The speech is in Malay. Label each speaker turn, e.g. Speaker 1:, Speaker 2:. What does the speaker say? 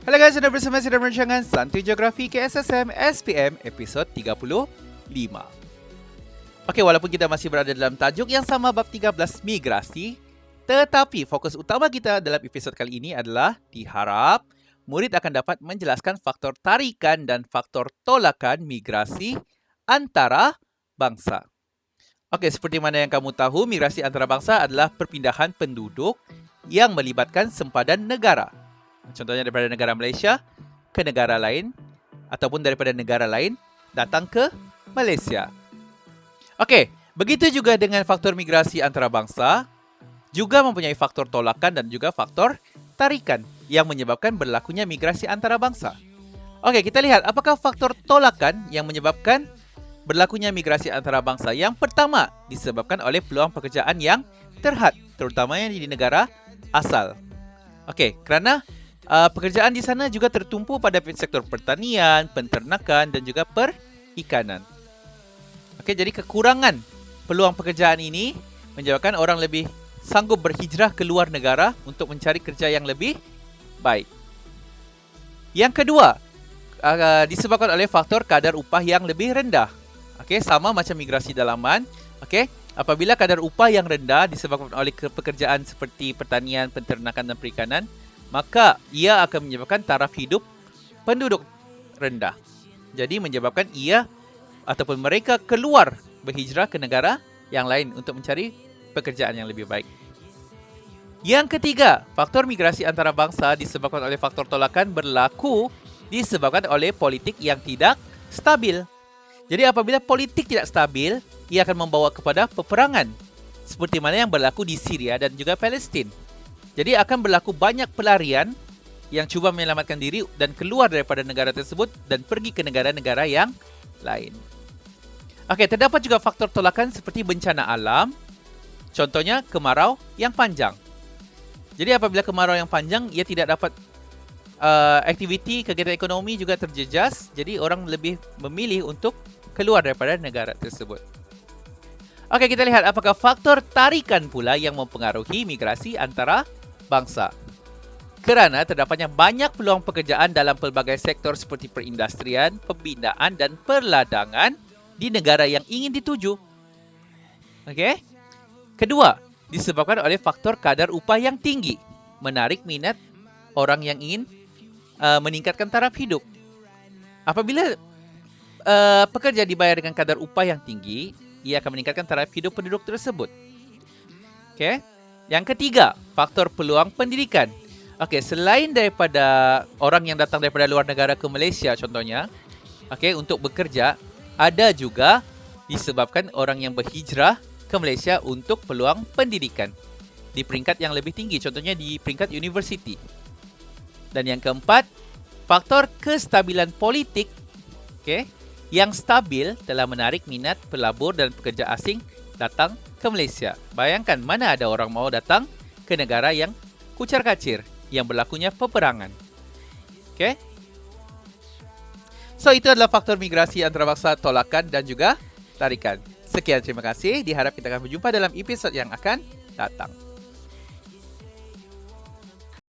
Speaker 1: Halo guys, sudah bersama saya dalam rancangan Santuy Geografi KSSM SPM episod 35. Okey, walaupun kita masih berada dalam tajuk yang sama bab 13 migrasi, tetapi fokus utama kita dalam episod kali ini adalah diharap murid akan dapat menjelaskan faktor tarikan dan faktor tolakan migrasi antara bangsa. Okey, seperti mana yang kamu tahu, migrasi antara bangsa adalah perpindahan penduduk yang melibatkan sempadan negara. Contohnya daripada negara Malaysia ke negara lain ataupun daripada negara lain datang ke Malaysia. Okey, begitu juga dengan faktor migrasi antara bangsa juga mempunyai faktor tolakan dan juga faktor tarikan yang menyebabkan berlakunya migrasi antara bangsa. Okey, kita lihat apakah faktor tolakan yang menyebabkan berlakunya migrasi antara bangsa. Yang pertama disebabkan oleh peluang pekerjaan yang terhad, terutamanya di negara asal. Okey, kerana pekerjaan di sana juga tertumpu pada sektor pertanian, penternakan dan juga perikanan. Okey, jadi kekurangan peluang pekerjaan ini menyebabkan orang lebih sanggup berhijrah ke luar negara untuk mencari kerja yang lebih baik. Yang kedua, disebabkan oleh faktor kadar upah yang lebih rendah. Okey, sama macam migrasi dalaman. Okey, apabila kadar upah yang rendah disebabkan oleh pekerjaan seperti pertanian, penternakan dan perikanan, maka ia akan menyebabkan taraf hidup penduduk rendah. Jadi menyebabkan ia ataupun mereka keluar berhijrah ke negara yang lain untuk mencari pekerjaan yang lebih baik. Yang ketiga, faktor migrasi antara bangsa disebabkan oleh faktor tolakan berlaku disebabkan oleh politik yang tidak stabil. Jadi apabila politik tidak stabil, ia akan membawa kepada peperangan seperti mana yang berlaku di Syria dan juga Palestin. Jadi akan berlaku banyak pelarian yang cuba menyelamatkan diri dan keluar daripada negara tersebut dan pergi ke negara-negara yang lain. Okey, terdapat juga faktor tolakan seperti bencana alam. Contohnya kemarau yang panjang. Jadi apabila kemarau yang panjang, ia tidak dapat aktiviti kegiatan ekonomi juga terjejas. Jadi orang lebih memilih untuk keluar daripada negara tersebut. Okey, kita lihat apakah faktor tarikan pula yang mempengaruhi migrasi antara bangsa. Kerana terdapatnya banyak peluang pekerjaan dalam pelbagai sektor seperti perindustrian, pembinaan dan perladangan di negara yang ingin dituju. Okey. Kedua, disebabkan oleh faktor kadar upah yang tinggi, menarik minat orang yang ingin meningkatkan taraf hidup. Apabila pekerja dibayar dengan kadar upah yang tinggi, ia akan meningkatkan taraf hidup penduduk tersebut. Okey. Yang ketiga, faktor peluang pendidikan. Okey, selain daripada orang yang datang daripada luar negara ke Malaysia contohnya, okey, untuk bekerja, ada juga disebabkan orang yang berhijrah ke Malaysia untuk peluang pendidikan di peringkat yang lebih tinggi, contohnya di peringkat universiti. Dan yang keempat, faktor kestabilan politik, okey, yang stabil telah menarik minat pelabur dan pekerja asing datang ke Malaysia. Bayangkan mana ada orang mau datang ke negara yang kucar-kacir, yang berlakunya peperangan. Okey. So, itu adalah faktor migrasi antarabangsa, tolakan dan juga tarikan. Sekian, terima kasih. Diharap kita akan berjumpa dalam episod yang akan datang.